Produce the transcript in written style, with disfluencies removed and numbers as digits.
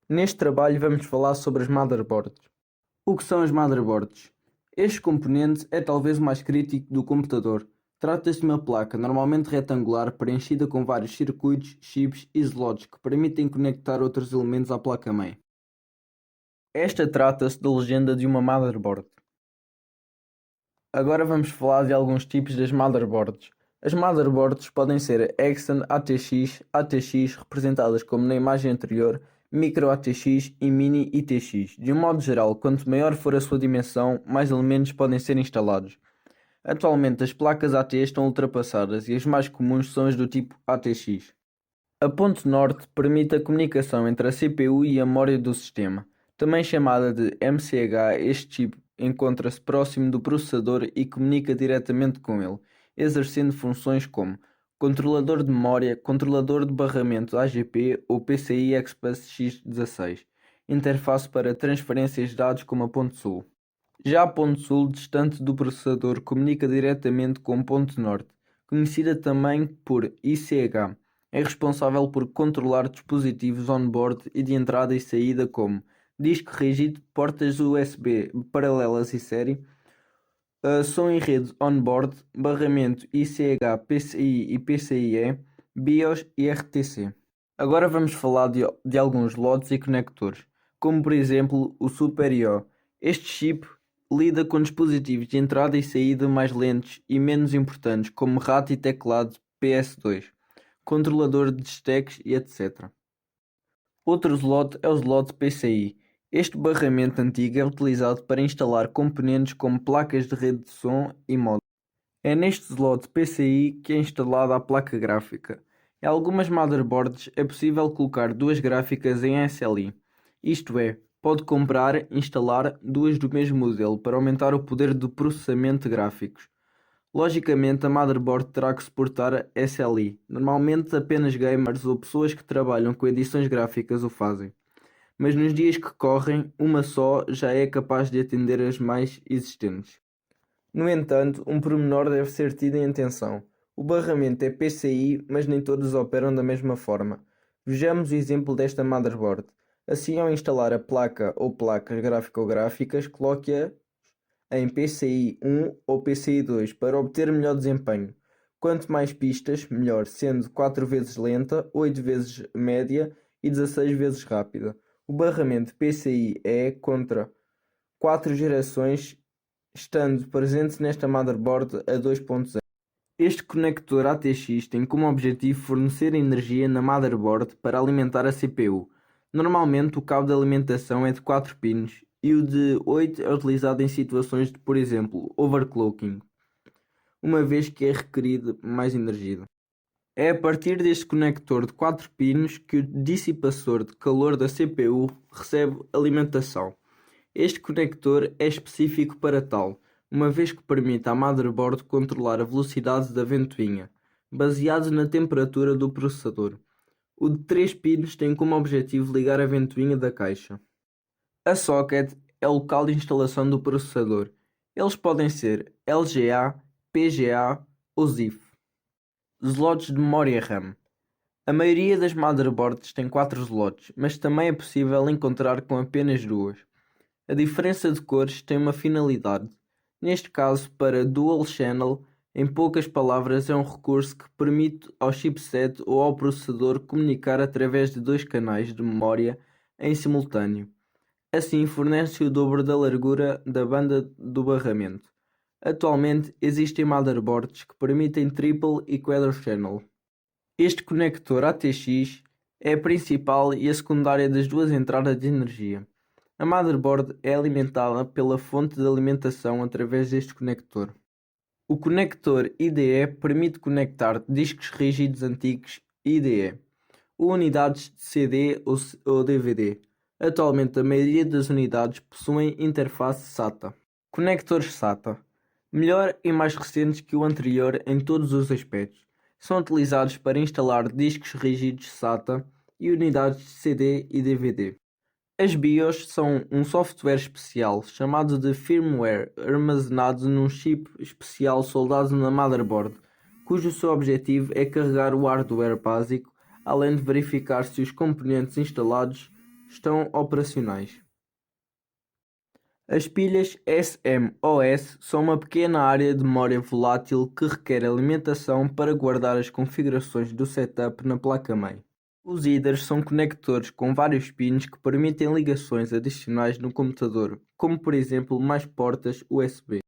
Neste trabalho vamos falar sobre as motherboards. O que são as motherboards? Este componente é talvez o mais crítico do computador. Trata-se de uma placa normalmente retangular preenchida com vários circuitos, chips e slots que permitem conectar outros elementos à placa-mãe. Esta trata-se da legenda de uma motherboard. Agora vamos falar de alguns tipos das motherboards. As motherboards podem ser Extend ATX, ATX representadas como na imagem anterior, Micro ATX e Mini ITX. De um modo geral, quanto maior for a sua dimensão, mais elementos podem ser instalados. Atualmente as placas AT estão ultrapassadas e as mais comuns são as do tipo ATX. A ponte norte permite a comunicação entre a CPU e a memória do sistema. Também chamada de MCH, este chip encontra-se próximo do processador e comunica diretamente com ele, exercendo funções como controlador de memória, controlador de barramento AGP ou PCI Express X16, interface para transferências de dados como a ponte sul. Já a ponte sul, distante do processador, comunica diretamente com a ponte norte, conhecida também por ICH. É responsável por controlar dispositivos on-board e de entrada e saída como disco rígido, portas USB paralelas e série, som em rede on-board, barramento ICH, PCI e PCIe, BIOS e RTC. Agora vamos falar de alguns slots e conectores, como por exemplo o Super I/O. Este chip lida com dispositivos de entrada e saída mais lentos e menos importantes, como rato e teclado PS2, controlador de stacks e etc. Outro slot é o slot PCI. Este barramento antigo é utilizado para instalar componentes como placas de rede de som e modo. É neste slot PCI que é instalada a placa gráfica. Em algumas motherboards é possível colocar duas gráficas em SLI, isto é, pode comprar e instalar duas do mesmo modelo para aumentar o poder de processamento de gráficos. Logicamente, a motherboard terá que suportar SLI. Normalmente apenas gamers ou pessoas que trabalham com edições gráficas o fazem, mas nos dias que correm, uma só já é capaz de atender as mais existentes. No entanto, um pormenor deve ser tido em atenção. O barramento é PCI, mas nem todos operam da mesma forma. Vejamos o exemplo desta motherboard. Assim, ao instalar a placa ou placas gráfico-gráficas, coloque-a em PCI 1 ou PCI 2 para obter melhor desempenho. Quanto mais pistas, melhor, sendo 4 vezes lenta, 8 vezes média e 16 vezes rápida. O barramento PCI é contra 4 gerações, estando presente nesta motherboard a 2.0. Este conector ATX tem como objetivo fornecer energia na motherboard para alimentar a CPU. Normalmente o cabo de alimentação é de 4 pinos e o de 8 é utilizado em situações de, por exemplo, overclocking, uma vez que é requerido mais energia. É a partir deste conector de 4 pinos que o dissipador de calor da CPU recebe alimentação. Este conector é específico para tal, uma vez que permite à motherboard controlar a velocidade da ventoinha, baseado na temperatura do processador. O de 3 pinos tem como objetivo ligar a ventoinha da caixa. A socket é o local de instalação do processador. Eles podem ser LGA, PGA ou ZIF. Slots de memória RAM. A maioria das motherboards tem 4 slots, mas também é possível encontrar com apenas 2. A diferença de cores tem uma finalidade. Neste caso, para Dual Channel, em poucas palavras, é um recurso que permite ao chipset ou ao processador comunicar através de 2 canais de memória em simultâneo. Assim, fornece o dobro da largura da banda do barramento. Atualmente, existem motherboards que permitem Triple e Quadro Channel. Este conector ATX é a principal e a secundária das duas entradas de energia. A motherboard é alimentada pela fonte de alimentação através deste conector. O conector IDE permite conectar discos rígidos antigos IDE ou unidades de CD ou DVD. Atualmente, a maioria das unidades possuem interface SATA. Conectores SATA. Melhor e mais recentes que o anterior em todos os aspectos. São utilizados para instalar discos rígidos SATA e unidades de CD e DVD. As BIOS são um software especial chamado de firmware armazenado num chip especial soldado na motherboard, cujo seu objetivo é carregar o hardware básico, além de verificar se os componentes instalados estão operacionais. As pilhas SMOS são uma pequena área de memória volátil que requer alimentação para guardar as configurações do setup na placa-mãe. Os headers são conectores com vários pins que permitem ligações adicionais no computador, como por exemplo mais portas USB.